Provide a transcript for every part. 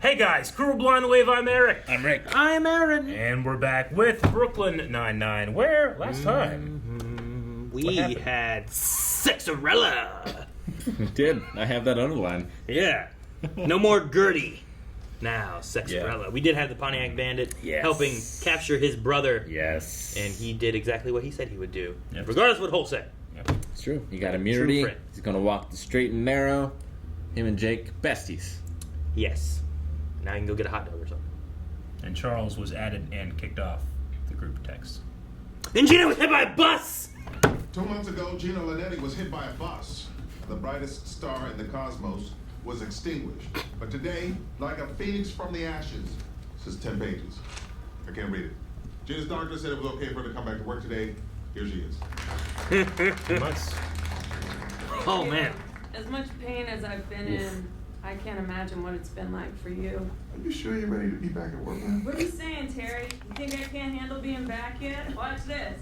Hey guys, Crew Blind Wave, I'm Eric. I'm Rick. I'm Aaron. And we're back with Brooklyn Nine-Nine. Where? Last time? We had Sexarella. We did. I have that underline. Yeah. No more Gertie. Now, Sexarella. Yeah. We did have the Pontiac Bandit helping capture his brother. Yes. And he did exactly what he said he would do, Yep. regardless of what Holt said. Yep. It's true. You got immunity. He's going to walk the straight and narrow. Him and Jake, besties. Yes. Now you can go get a hot dog or something. And Charles was added and kicked off the group text. And Gina was hit by a bus! 2 months ago, Gina Linetti was hit by a bus. The brightest star in the cosmos was extinguished. But today, like a phoenix from the ashes, this is 10 pages. I can't read it. Gina's doctor said it was okay for her to come back to work today. Here she is. 2 months. Oh, man. As much pain as I've been in, I can't imagine what it's been like for you. Are you sure you're ready to be back at work now? What are you saying, Terry? You think I can't handle being back yet? Watch this.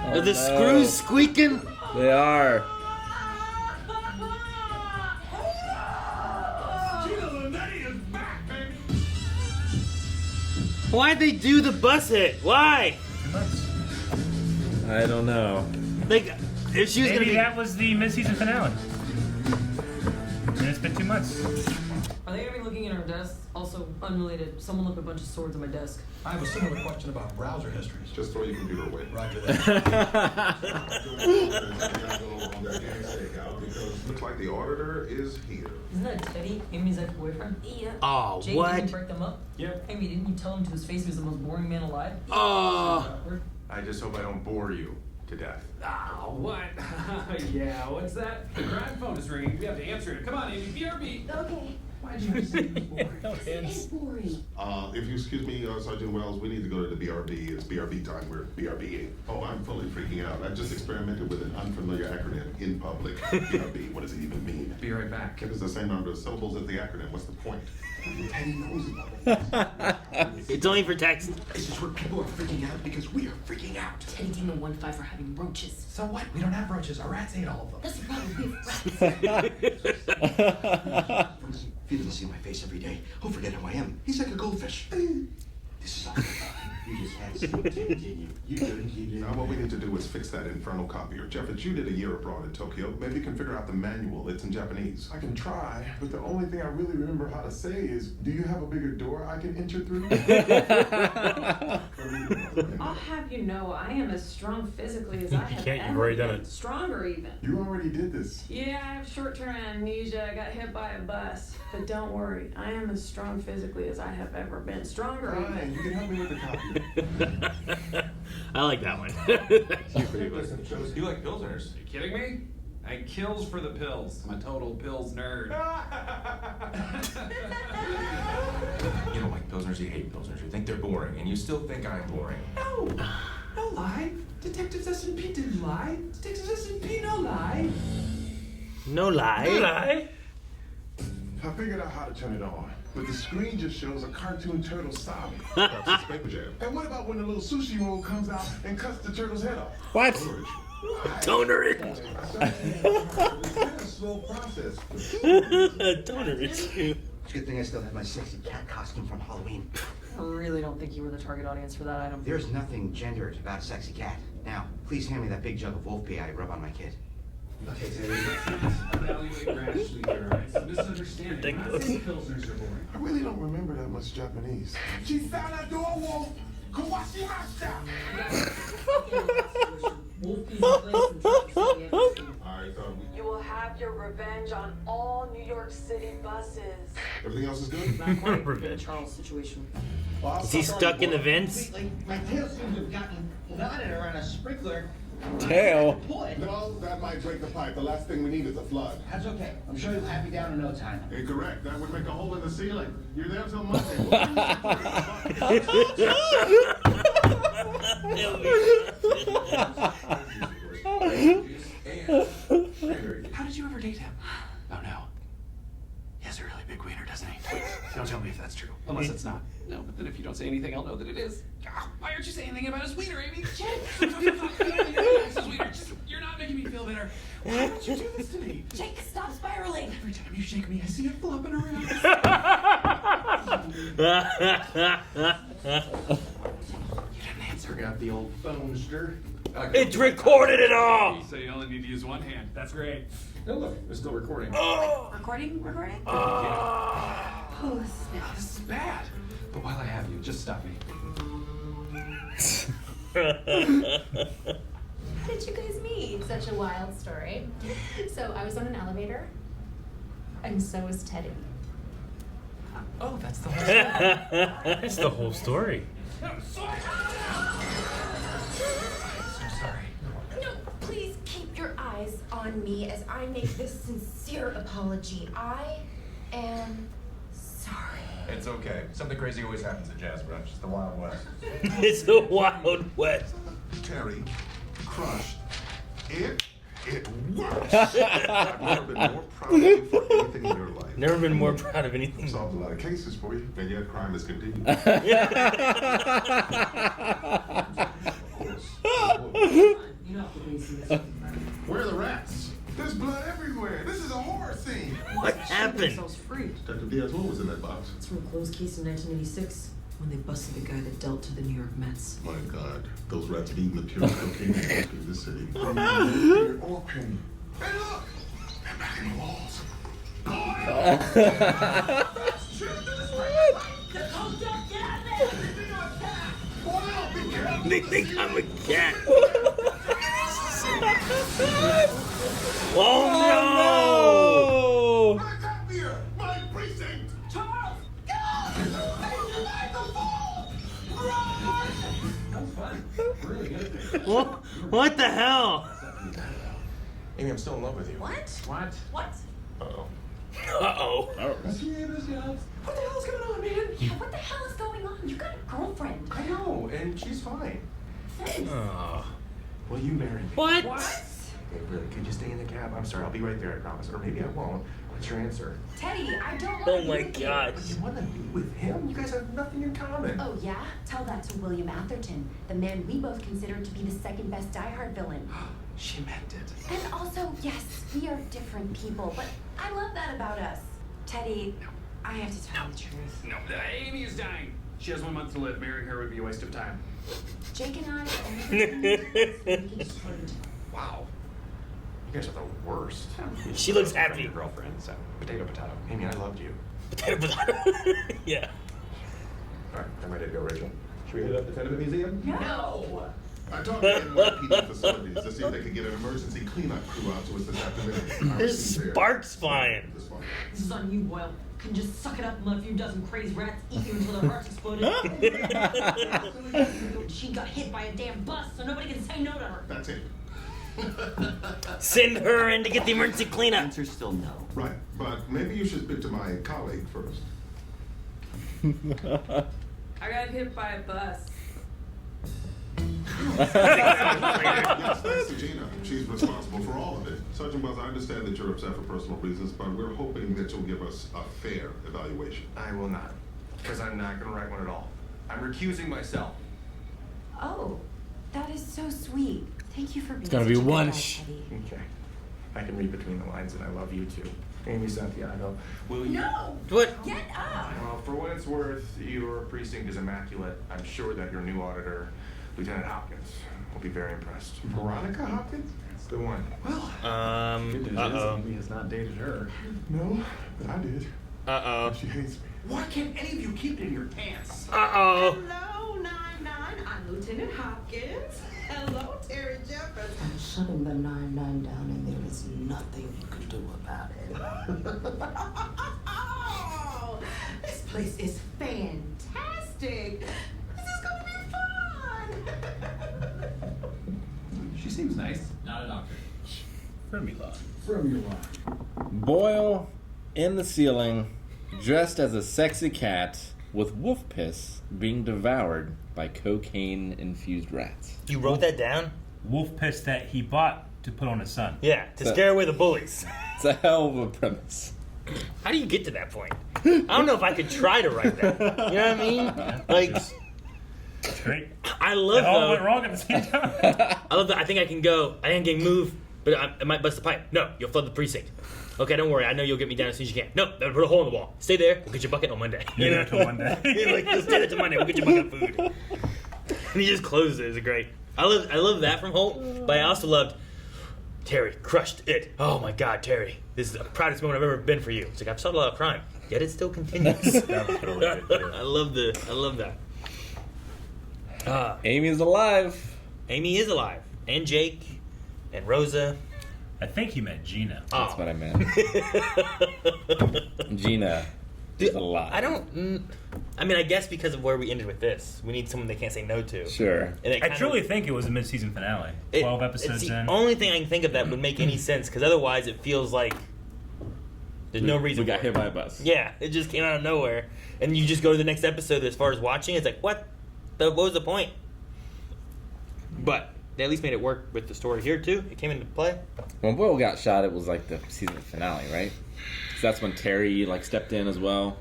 Are the screws squeaking? They are. Gina Linetti is back, baby! Why'd they do the bus hit? Why? 2 months. I don't know. Like, if she was Maybe gonna be... that was the mid-season finale. And it's been 2 months. Are they gonna be looking at our desks? Also, unrelated, someone left a bunch of swords on my desk. I have a similar question about browser histories. Just throw your computer away. Roger that. Looks like the auditor is here. Isn't that Teddy, Amy's ex-boyfriend? Yeah. Oh, Jake, what? didn't you break them up? Yep. Amy, didn't you tell him to his face he was the most boring man alive? Oh. Awkward. I just hope I don't bore you to death. Ah, what? Yeah, what's that? The crime phone is ringing. We have to answer it. Come on, Amy, BRB. Okay. Why'd you have to say it was boring? No It's hands. boring. If you excuse me, Sergeant Wells, we need to go to the BRB. It's BRB time. We're BRBing. Oh, I'm fully freaking out. I just experimented with an unfamiliar acronym in public. BRB, what does it even mean? Be right back. If it's the same number of syllables as the acronym, what's the point? Teddy knows about it. It's only for text. This is where people are freaking out because we are freaking out. Teddy gave me 1-5 for having roaches. So what? We don't have roaches. Our rats ate all of them. That's the problem. We have rats. If he doesn't see my face every day, he'll forget who I am. He's like a goldfish. This is all. You just had some didn't you? You didn't. Now what we need to do is fix that infernal copier. Jeffers, you did a year abroad in Tokyo. Maybe you can figure out the manual. It's in Japanese. I can try, but the only thing I really remember how to say is, do you have a bigger door I can enter through? I'll have you know, I am as strong physically as I have can't, you've ever already done been. it. Stronger even. You already did this. Yeah, I have short-term amnesia. I got hit by a bus. But don't worry, I am as strong physically as I have ever been. Stronger Fine, even. you can help me with the copier. I like that one. You like Pilsners? Are you kidding me? I kills for the pills. I'm a total pills nerd. You don't like Pilsners, you hate Pilsners, you think they're boring, and you still think I'm boring. No, no lie. Detectives S&P didn't lie. Detectives S&P no lie. No lie. No lie. I figured out how to turn it on, but the screen just shows a cartoon turtle sobbing. That's his paper jam. And what about when the little sushi roll comes out and cuts the turtle's head off? What? Toner it. It's been a slow process. Toner it. It's a good thing I still have my sexy cat costume from Halloween. I really don't think you were the target audience for that item. There's nothing gendered about a sexy cat. Now, please hand me that big jug of wolf pee I rub on my kid. Okay, Teddy. Evaluate rashly here. It's a misunderstanding. I'm not saying Pilsners are boring. I really don't remember that much Japanese. Chisana door wolf, kawashimashita. You will have your revenge on all New York City buses. Everything else is good? Not quite for the Charles situation. Is he stuck in the vents? My tail seems to have gotten knotted around a sprinkler. Tail. Pull it. No, that might break the pipe. The last thing we need is a flood. That's okay. I'm sure you'll have me down in no time. Incorrect. That would make a hole in the ceiling. You're there till Monday. How did you ever date him? Oh no. Yes, has a really big wiener, doesn't he? Please, don't tell me if that's true. Unless it's not. No, but then if you don't say anything, I'll know that it is. Why aren't you saying anything about his wiener, Amy? Jake! You're not making me feel better. Why would you do this to me? Jake, stop spiraling. Every time you shake me, I see it flopping around. You didn't answer. Got the old phone stir. It's recorded it all. So you only need to use one hand. That's great. No, look, it's still recording. Recording? Oh, snap. This is bad. But while I have you, just stop me. How did you guys meet? Such a wild story. So I was on an elevator, and so was Teddy. Oh, that's the whole story. That's the whole story. I'm so sorry. No, please keep your eyes on me as I make this sincere apology. I am sorry. It's okay. Something crazy always happens at Jazz Brunch. It's the Wild West. It's the Wild West. Terry crushed it. It worked. I've never been more proud of you for anything in your life. Never been more proud of anything. Solved a lot of cases for you, and yet crime has continued. Where are the rats? There's blood everywhere. This is a horror scene. What happened? Themselves free. Detective Diaz, what was in that box? It's from a closed case in 1986 when they busted the guy that dealt to the New York Mets. My God, those rats have eaten the pure cocaine in this city. Peter or Penny. Hey, look! They're back in the walls. They think I'm a cat. Oh no! My copier! My precinct! Charles! That was fun. Really good. What the hell? Amy, I'm still in love with you. What? What? What? Uh-oh. What the hell's going on, man? Yeah, what the hell is going on? You got a girlfriend. I know, and she's fine. Thanks. Will you marry me? What? Okay, really, could you stay in the cab? I'm sorry, I'll be right there, I promise. Or maybe I won't. What's your answer? Teddy, I don't want Oh to my be with you. God. You want to be with him? You guys have nothing in common. Oh, yeah? Tell that to William Atherton, the man we both consider to be the second best Die Hard villain. She meant it. And also, yes, we are different people, but I love that about us. Teddy, I have to tell you the truth. No, Amy is dying. She has 1 month to live. Marrying her would be a waste of time. Jake and I Wow. You guys are the worst. She looks happy. Your girlfriend, so Potato, potato. Amy, I loved you. Potato. Yeah. All right, I'm ready to go, Rachel. Should we hit up the Tenement Museum? No! I talked to NYPD facilities to see if they could get an emergency cleanup crew out to us this afternoon. There's sparks flying. This is on you, Boyle. You can just suck it up and let a few dozen crazed rats eat you until their hearts exploded. She got hit by a damn bus, so nobody can say no to her. That's it. Send her in to get the emergency cleanup. Answer's still no. Right, but maybe you should speak to my colleague first. I got hit by a bus. Yes, thanks to Gina. She's responsible for all of it. Sergeant Wells, I understand that you're upset for personal reasons, but we're hoping that you'll give us a fair evaluation. I will not. Because I'm not going to write one at all. I'm recusing myself. Oh, that is so sweet. Thank you for being gonna be such a good one guy, Teddy. Okay. I can read between the lines, and I love you too. Amy Santiago, will you? No! What? Get up! Well, for what it's worth, your precinct is immaculate. I'm sure that your new auditor, Lieutenant Hopkins, will be very impressed. Veronica Hopkins? That's the one. Well, Good news is Uh-oh. Amy has not dated her. no, but I did. Uh-oh. She hates me. Why can't any of you keep it in your pants? Uh-oh. Hello, 9-9. I'm Lieutenant Hopkins. Hello, Terry Jefferson. I'm shutting the 9-9 down, and there is nothing you can do about it. Oh, this place is fantastic. This is going to be fun. She seems nice. Not a doctor. Boyle in the ceiling, dressed as a sexy cat, with wolf piss being devoured by cocaine-infused rats. You wrote that down? Wolf piss that he bought to put on his son. Yeah, to scare away the bullies. It's a hell of a premise. How do you get to that point? I don't know if I could try to write that. You know what I mean? Like, That's great. I love It all though. went wrong at the same time. I love that. I think I can go. I can move, but I might bust the pipe. No, you'll flood the precinct. Okay, don't worry. I know you'll get me down as soon as you can. No, put a hole in the wall. Stay there. We'll get your bucket on Monday. You know, until Monday. Like, you'll stay there till Monday. We'll get your bucket of food. And he just closes it. It's great. I love that from Holt, but I also loved Terry crushed it. Oh my God, Terry, this is the proudest moment I've ever been for you. It's like I've solved a lot of crime, yet it still continues. I love that. Amy's alive. Amy is alive, and Jake, and Rosa. I think he meant Gina. That's what I meant. Gina is alive. I don't. I mean, I guess because of where we ended with this, we need someone they can't say no to. Sure. And I truly think it was a mid-season finale. 12 episodes it's the in. only thing I can think of that would make any sense, because otherwise it feels like there's no reason. We got for hit it. by a bus. Yeah, it just came out of nowhere, and you just go to the next episode. As far as watching, it's like, what was the point? But they at least made it work with the story here too. It came into play. When Boyle got shot, it was like the season finale, right? So that's when Terry like stepped in as well.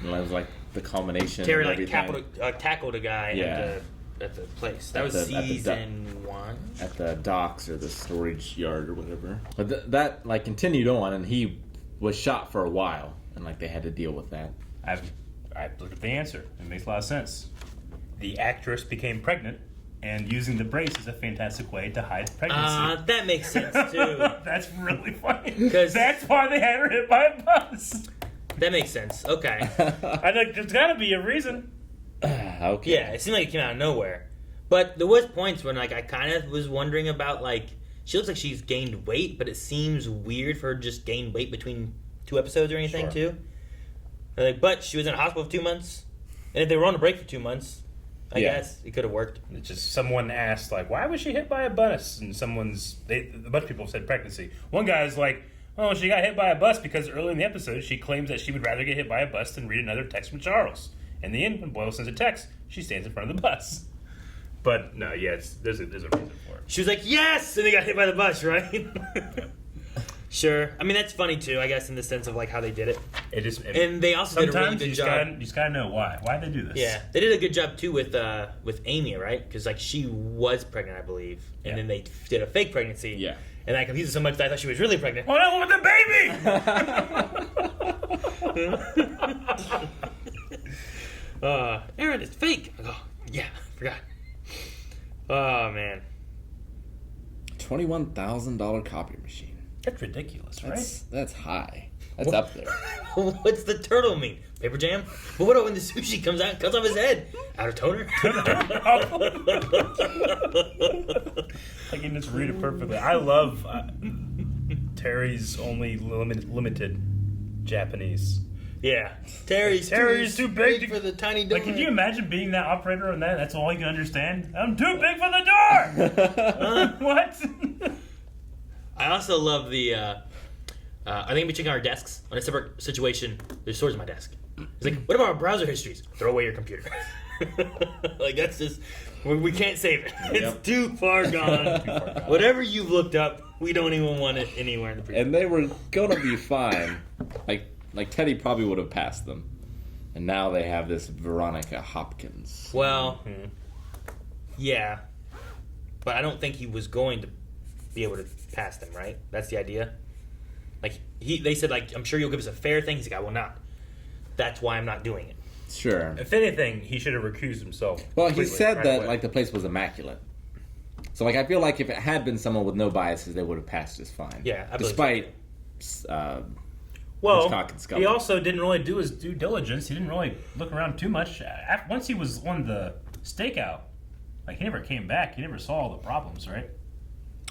And that was like the culmination. Terry of like everything. tackled a guy at the place. That was season 1. At the docks or the storage yard or whatever. But that like continued on, and he was shot for a while, and like they had to deal with that. I looked at the answer. It makes a lot of sense. The actress became pregnant, and using the brace is a fantastic way to hide pregnancy. That makes sense too. That's really funny. Because that's why they had her hit by a bus. That makes sense. Okay. I think there's got to be a reason. Okay. Yeah, it seemed like it came out of nowhere. But there was points when like I kind of was wondering about like she looks like she's gained weight, but it seems weird for her to just gain weight between 2 episodes or anything too. Like, but she was in a hospital for 2 months, and if they were on a break for 2 months, I guess it could have worked. It's just someone asked like, why was she hit by a bus? And a bunch of people said pregnancy. One guy's like, oh, she got hit by a bus because early in the episode she claims that she would rather get hit by a bus than read another text from Charles. In the end, when Boyle sends a text, she stands in front of the bus. But no, there's a reason for it. She was like, yes! And they got hit by the bus, right? Sure. I mean, that's funny too, I guess, in the sense of like how they did it. And they also did a really good job. You just gotta know why. Why'd they do this? Yeah, they did a good job too with Amy, right? Because like she was pregnant, I believe, and then they did a fake pregnancy. Yeah. And I confused it so much that I thought she was really pregnant. Oh no, with the baby! Aaron, it's fake. Oh, yeah, forgot. Oh man. $21,000 copy machine. That's ridiculous, right? That's high. That's up there. What's the turtle mean? Paper jam? But what when the sushi comes out and cuts off his head? Out of toner? I can just read it perfectly. I love Terry's only limited Japanese. Yeah. Terry's too big for the tiny door. Like, can you imagine being that operator on that? That's all you can understand? I'm too big for the door! What? I also love the, I think we're checking our desks. On a separate situation, there's swords on my desk. It's like, what about our browser histories? Throw away your computer. Like, that's just, we can't save it. It's too far gone. Whatever you've looked up, we don't even want it anywhere in the precinct. And they were gonna be fine. Like Teddy probably would have passed them. And now they have this Veronica Hopkins. Well, yeah. But I don't think he was going to be able to pass them, right? That's the idea. Like, they said, like, I'm sure you'll give us a fair thing. He's like, I will not. That's why I'm not doing it. Sure. If anything, he should have recused himself. Well, he said right that away. like the place was immaculate. So like I feel like if it had been someone with no biases, they would have passed just fine. Yeah, I believe despite Well, Hitchcock and Scully. he also didn't really do his due diligence. He didn't really look around too much. Once he was on the stakeout, like he never came back. He never saw all the problems, right?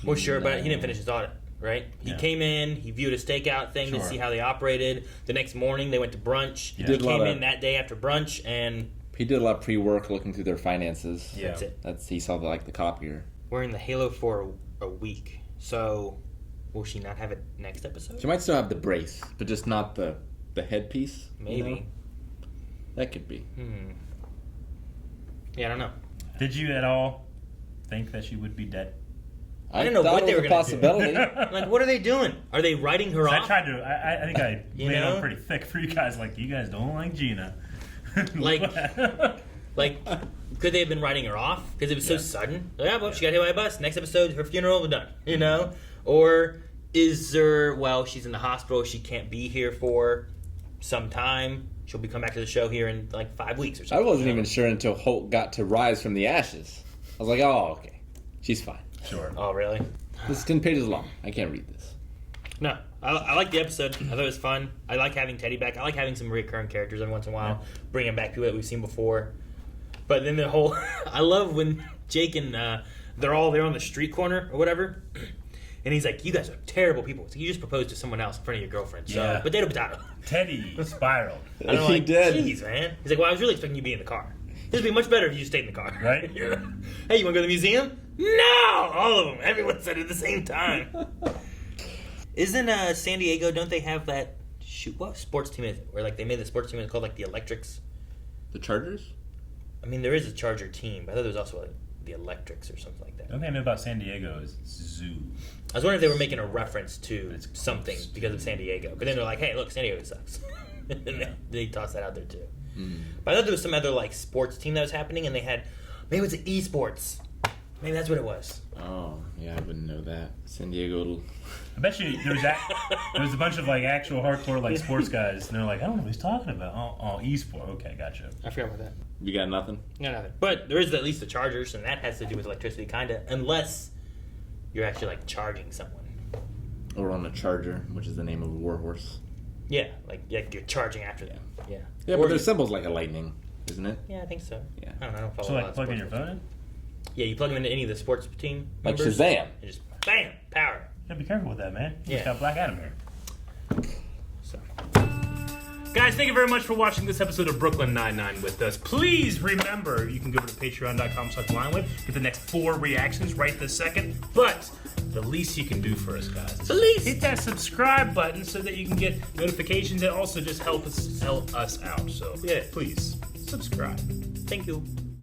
Well, sure, but he didn't finish his audit, right? He came in, he viewed a stakeout thing to see how they operated. The next morning, they went to brunch. Yeah. He came in that day after brunch, and he did a lot of pre-work looking through their finances. Yeah. That's it. He saw the copier. wearing the halo for a week. So, will she not have it next episode? She might still have the brace, but just not the headpiece. Maybe. You know? That could be. Yeah, I don't know. Did you at all think that she would be dead? I didn't know thought what they it were was a going possibility. to do. Like, what are they doing? Are they writing her I off? tried to. I think I You made it know? up pretty thick for you guys. Like, you guys don't like Gina. Like, could they have been writing her off because it was so sudden? Like, yeah, well, she got hit by a bus. Next episode, her funeral, we're done. You know? Or is there? Well, she's in the hospital. She can't be here for some time. She'll be coming back to the show here in like 5 weeks or something. I wasn't even sure until Holt got to rise from the ashes. I was like, oh, okay. She's fine. Sure. Oh, really? This is 10 pages long. I can't read this. No, I like the episode. I thought it was fun. I like having Teddy back. I like having some recurring characters every once in a while, bringing back people that we've seen before. But then the whole, I love when Jake and they're all there on the street corner or whatever, and he's like, "You guys are terrible people. It's like, you just proposed to someone else in front of your girlfriend." So potato. Teddy spiraled. I don't know, He like, did. Jeez, man. He's like, "Well, I was really expecting you to be in the car. This would be much better if you just stayed in the car." Right? Yeah. Hey, you want to go to the museum? No! All of them. Everyone said it at the same time. Isn't San Diego, don't they have that, what sports team is it? Where like they made the sports team, it's called like the Electrics. The Chargers? I mean, there is a Charger team, but I thought there was also like the Electrics or something like that. The only thing I know about San Diego is zoo. I was wondering if they were making a reference to something because of San Diego. But then they're like, hey, look, San Diego sucks. And they tossed that out there too. But I thought there was some other like sports team that was happening, and they had, maybe it was esports. Maybe that's what it was. Oh, yeah, I wouldn't know that. San Diego. I bet you there was a bunch of like actual hardcore like sports guys, and they're like, I don't know what he's talking about. Oh, esport. Okay, gotcha. I forgot about that. You got nothing? No, nothing. But there is at least the Chargers, and that has to do with electricity, kind of, unless you're actually like charging someone. Or on a Charger, which is the name of a warhorse. Yeah, like you're charging after them. Yeah. Yeah, Or but their symbol's like a lightning, isn't it? Yeah, I think so. Yeah. I don't follow So a lot like of plug in sports your phone in? Yeah, you plug them into any of the sports team Like members, Shazam. and just bam, power. Yeah, be careful with that, man. You Yeah. just got Black Adam here. So. Guys, thank you very much for watching this episode of Brooklyn Nine-Nine with us. Please remember, you can go to patreon.com/blindwave, get the next 4 reactions right this second. But the least you can do for us, guys, is hit that subscribe button so that you can get notifications and also just help us out. So, yeah, please, subscribe. Thank you.